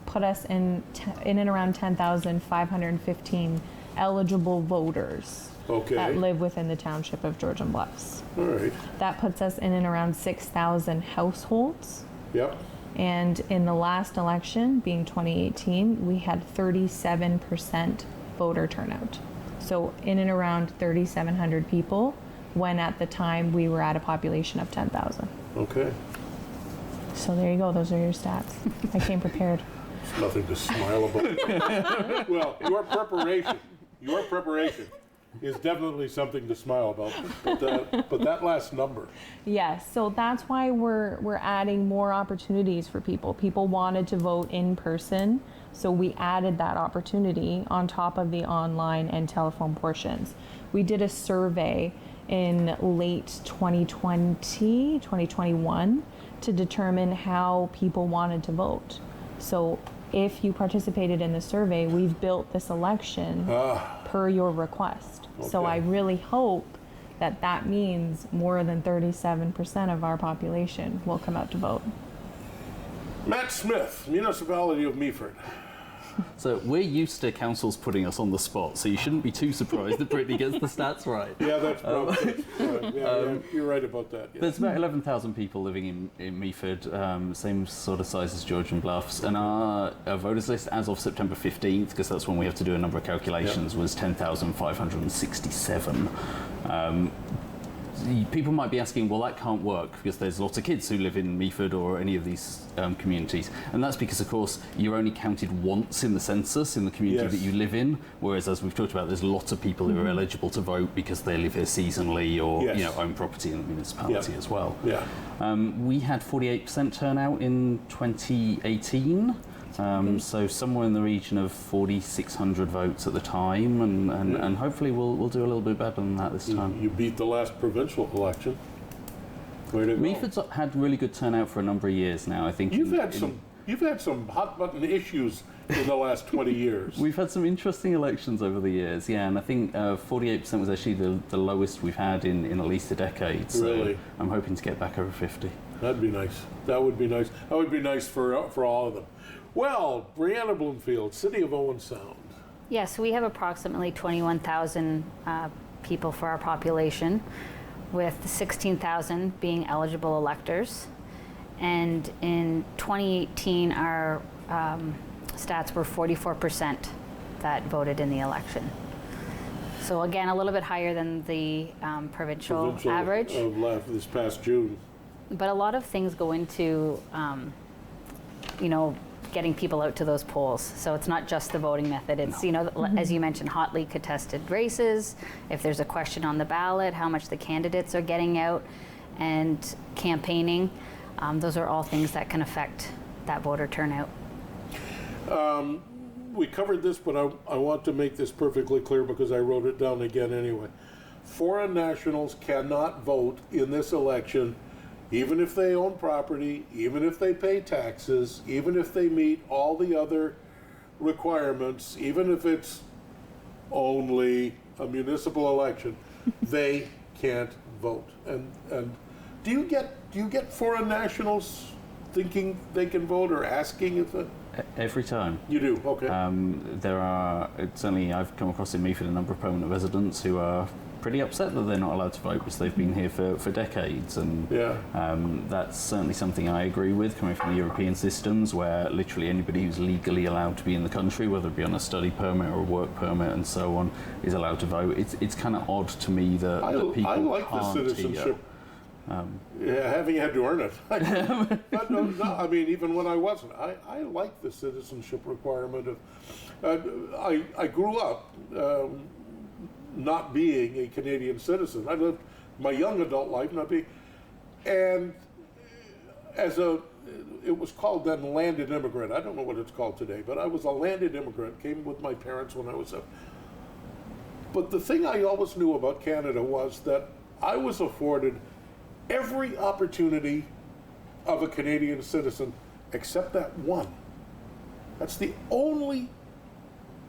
put us in and around 10,515 eligible voters that live within the township of Georgian Bluffs. All right. That puts us in and around 6,000 households. Yep. And in the last election, being 2018, we had 37% voter turnout. So in and around 3,700 people, when at the time we were at a population of 10,000. Okay. So there you go, those are your stats. I came prepared. There's nothing to smile about. Well, your preparation is definitely something to smile about, but that last number. Yes, so that's why we're adding more opportunities for people. People wanted to vote in person, so we added that opportunity on top of the online and telephone portions. We did a survey in late 2021 to determine how people wanted to vote. So if you participated in the survey, we've built this election per your request. Okay. So I really hope that means more than 37% of our population will come out to vote. Matt Smith, Municipality of Meaford. So we're used to councils putting us on the spot, so you shouldn't be too surprised that Brittany gets the stats right. Yeah, that's probably you're right about that. Yeah. There's about 11,000 people living in Meaford, same sort of size as Georgian Bluffs, and our voters list as of September 15th, because that's when we have to do a number of calculations, was 10,567. People might be asking, well, that can't work because there's lots of kids who live in Meaford or any of these communities. And that's because, of course, you're only counted once in the census in the community that you live in, whereas, as we've talked about, there's lots of people who are eligible to vote because they live here seasonally or own property in the municipality as well. Yeah. We had 48% turnout in 2018. So somewhere in the region of 4,600 votes at the time, and hopefully we'll do a little bit better than that this time. You beat the last provincial election. Way to go. Meaford's had really good turnout for a number of years now. I think you've had some hot button issues in the last 20 years. We've had some interesting elections over the years, yeah, and I think 48% was actually the lowest we've had in at least a decade. So really? I'm hoping to get back over 50. That'd be nice. That would be nice. That would be nice for all of them. Well, Brianna Bloomfield, City of Owen Sound. Yes, we have approximately 21,000 people for our population, with 16,000 being eligible electors. And in 2018, our stats were 44% that voted in the election. So again, a little bit higher than the provincial average. Of this past June. But a lot of things go into, getting people out to those polls. So it's not just the voting method. It's, as you mentioned, hotly contested races. If there's a question on the ballot, how much the candidates are getting out and campaigning. Those are all things that can affect that voter turnout. We covered this, but I want to make this perfectly clear because I wrote it down again anyway. foreign nationals cannot vote in this election, even if they own property, even if they pay taxes, even if they meet all the other requirements, even if it's only a municipal election, they can't vote. And do you get foreign nationals thinking they can vote or asking if it? Every time. You do, okay. There are, certainly I've come across in Meaford a number of permanent residents who are pretty upset that they're not allowed to vote because they've been here for decades, and that's certainly something I agree with, coming from the European systems where literally anybody who's legally allowed to be in the country, whether it be on a study permit or a work permit and so on, is allowed to vote. It's kind of odd to me that people I like can't the citizenship. Having had to earn it. But no, I mean, even when I wasn't, I like the citizenship requirement of. I grew up not being a Canadian citizen. I lived my young adult life not being, and it was called then landed immigrant. I don't know what it's called today, but I was a landed immigrant. Came with my parents when I was a. But the thing I always knew about Canada was that I was afforded every opportunity of a Canadian citizen except that one. That's the only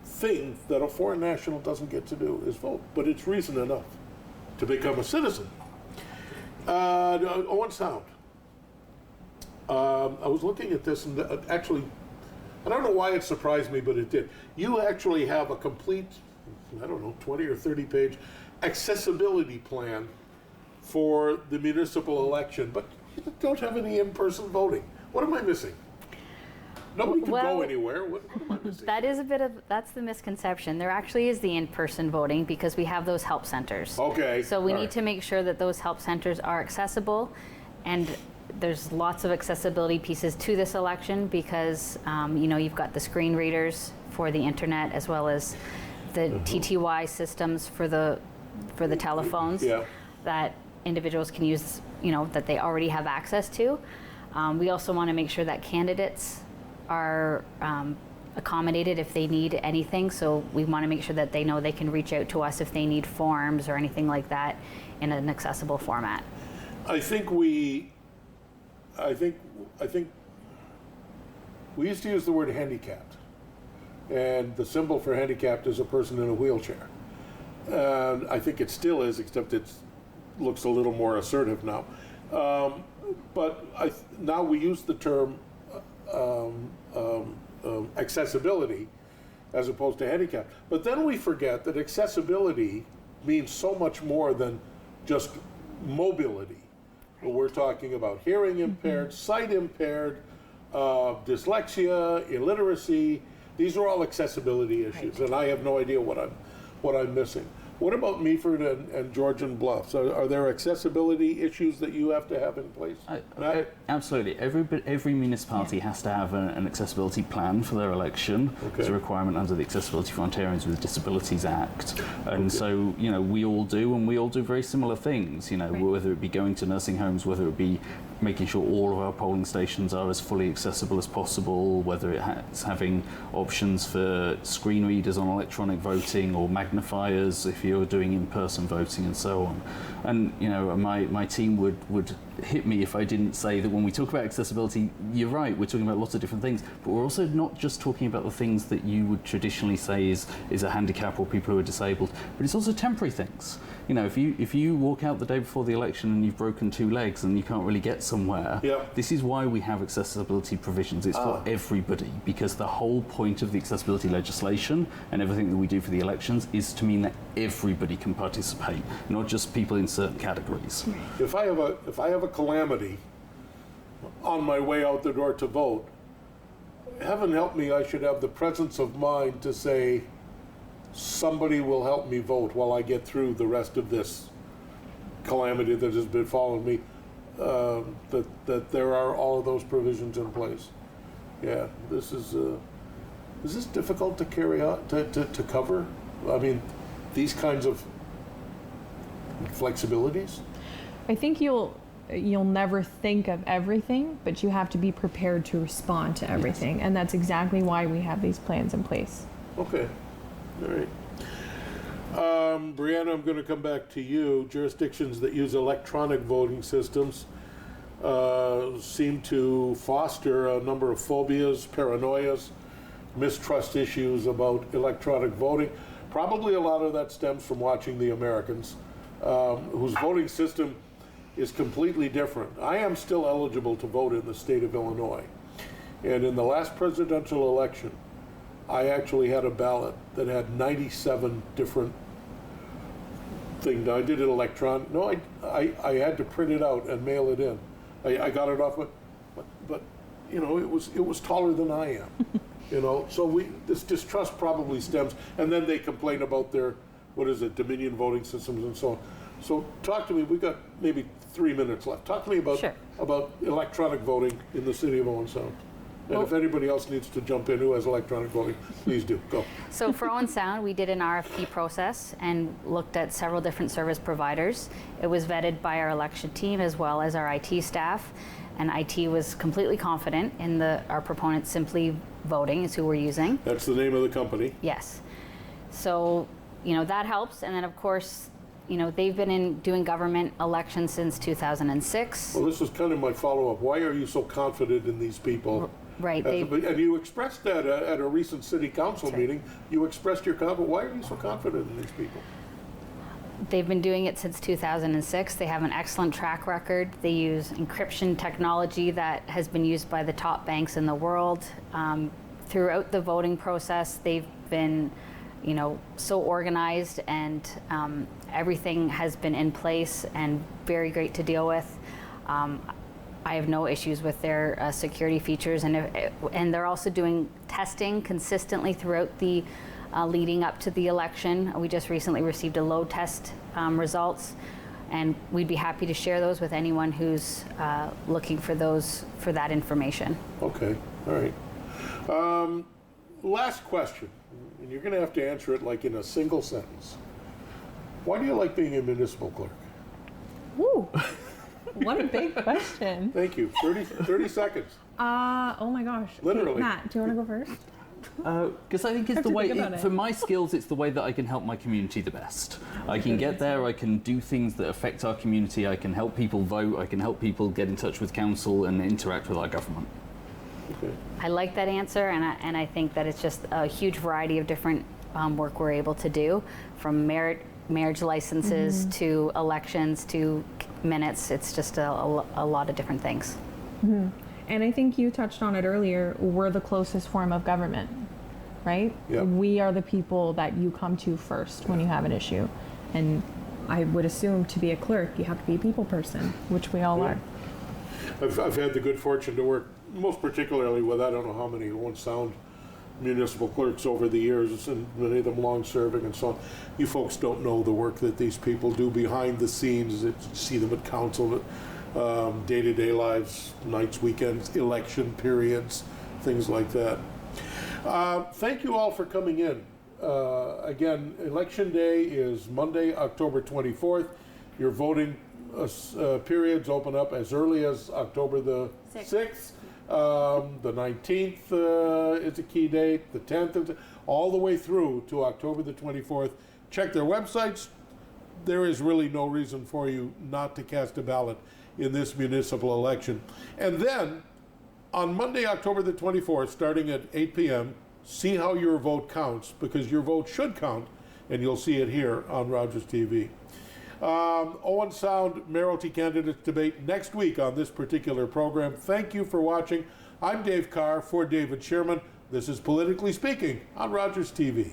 thing that a foreign national doesn't get to do is vote, but it's reason enough to become a citizen. Owen Sound. I was looking at this and actually, I don't know why it surprised me, but it did. You actually have a complete, I don't know, 20 or 30 page accessibility plan for the municipal election, but you don't have any in-person voting. What am I missing? Nobody can go anywhere. What am I missing? That's the misconception. There actually is the in-person voting because we have those help centers. Okay. So we need to make sure that those help centers are accessible, and there's lots of accessibility pieces to this election because you've got the screen readers for the internet as well as the TTY systems for the telephones that individuals can use, that they already have access to. We also want to make sure that candidates are accommodated if they need anything. So we want to make sure that they know they can reach out to us if they need forms or anything like that in an accessible format. I think we used to use the word handicapped, and the symbol for handicapped is a person in a wheelchair. And I think it still is, except it looks a little more assertive now. But now we use the term accessibility as opposed to handicap. But then we forget that accessibility means so much more than just mobility. We're talking about hearing impaired, sight impaired, dyslexia, illiteracy. These are all accessibility issues, and I have no idea what I'm missing. What about Meaford and Georgian Bluffs? Are there accessibility issues that you have to have in place? Absolutely. Every municipality has to have an accessibility plan for their election. It's a requirement under the Accessibility for Ontarians with Disabilities Act. And so, we all do, and we all do very similar things, whether it be going to nursing homes, whether it be making sure all of our polling stations are as fully accessible as possible, whether it's having options for screen readers on electronic voting or magnifiers if you're doing in-person voting and so on. And my team would hit me if I didn't say that when we talk about accessibility, you're right, we're talking about lots of different things, but we're also not just talking about the things that you would traditionally say is a handicap or people who are disabled, but it's also temporary things. If you walk out the day before the election and you've broken 2 legs and you can't really get somewhere, this is why we have accessibility provisions. It's for everybody, because the whole point of the accessibility legislation and everything that we do for the elections is to mean that everybody can participate, not just people in certain categories. If I have a calamity on my way out the door to vote, heaven help me, I should have the presence of mind to say, somebody will help me vote while I get through the rest of this calamity that has been following me, that there are all of those provisions in place. Yeah, this is this difficult to carry out, to cover? I mean, these kinds of flexibilities? I think you'll never think of everything, but you have to be prepared to respond to everything, and that's exactly why we have these plans in place. Okay. All right. Brianna, I'm going to come back to you. Jurisdictions that use electronic voting systems seem to foster a number of phobias, paranoias, mistrust issues about electronic voting. Probably a lot of that stems from watching the Americans, whose voting system is completely different. I am still eligible to vote in the state of Illinois. And in the last presidential election, I actually had a ballot that had 97 different things. I did it electronic. No, I had to print it out and mail it in. I got it off, but you know, it was taller than I am. You know, so this distrust probably stems, and then they complain about their, Dominion voting systems and so on. So talk to me. We've got maybe 3 minutes left. Talk to me about electronic voting in the city of Owen Sound. And if anybody else needs to jump in who has electronic voting, please do. Go. So for Owen Sound, we did an RFP process and looked at several different service providers. It was vetted by our election team as well as our IT staff. And IT was completely confident in our proponent Simply Voting is who we're using. That's the name of the company. Yes. So, you know, that helps. And then, of course, you know, they've been doing government elections since 2006. Well, this is kind of my follow-up. Why are you so confident in these people? Right. And you expressed that at a recent city council meeting. You expressed your confidence. Why are you so confident in these people? They've been doing it since 2006. They have an excellent track record. They use encryption technology that has been used by the top banks in the world. Throughout the voting process, they've been, you know, so organized, and everything has been in place and very great to deal with. I have no issues with their security features, and they're also doing testing consistently throughout the leading up to the election. We just recently received a load test results, and we'd be happy to share those with anyone who's looking for that information. Okay, all right. Last question, and you're going to have to answer it like in a single sentence. Why do you like being a municipal clerk? Woo! What a big question. Thank you. 30 seconds. Oh my gosh. Literally. Okay, Matt, do you want to go first? Because I think it's the way, for my skills, it's the way that I can help my community the best. I can get there, I can do things that affect our community, I can help people vote, I can help people get in touch with council and interact with our government. Okay. I like that answer, and I think that it's just a huge variety of different work we're able to do, from marriage licenses to elections to minutes. It's just a lot of different things. And I think you touched on it earlier, we're the closest form of government, right? Yep. We are the people that you come to first when you have an issue. And I would assume to be a clerk, you have to be a people person, which we all are. I've had the good fortune to work most particularly with, I don't know how many Owen Sound municipal clerks over the years, and many of them long-serving and so on. You folks don't know the work that these people do behind the scenes. You see them at council, day-to-day lives, nights, weekends, election periods, things like that. Thank you all for coming in. Again, Election Day is Monday, October 24th. Your voting periods open up as early as October the 6th. The 19th is a key date, the 10th, all the way through to October the 24th. Check their websites. There is really no reason for you not to cast a ballot in this municipal election. And then, on Monday, October the 24th, starting at 8 p.m., see how your vote counts, because your vote should count, and you'll see it here on Rogers TV. Owen Sound mayoralty candidates debate next week on this particular program. Thank you for watching. I'm Dave Carr for David Sherman. This is Politically Speaking on Rogers TV.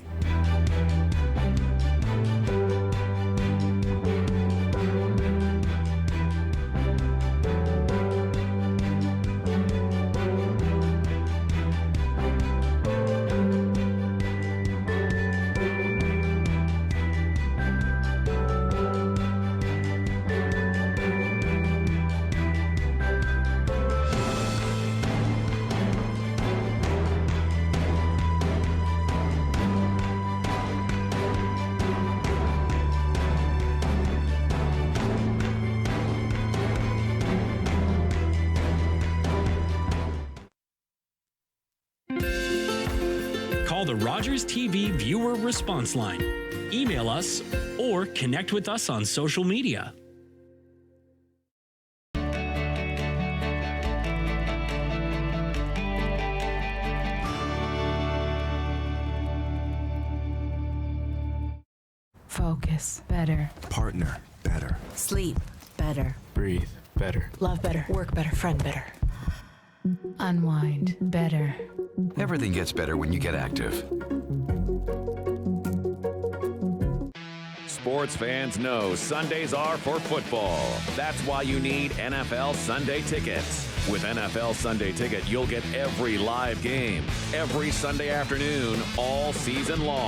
call the Rogers TV viewer response line. Email us or connect with us on social media. Focus better. Partner better. Sleep better. Breathe better. Love better. Work better. Friend better. Unwind better. Everything gets better when you get active. Sports fans know Sundays are for football. That's why you need NFL Sunday tickets. With NFL Sunday Ticket, you'll get every live game, every Sunday afternoon, all season long.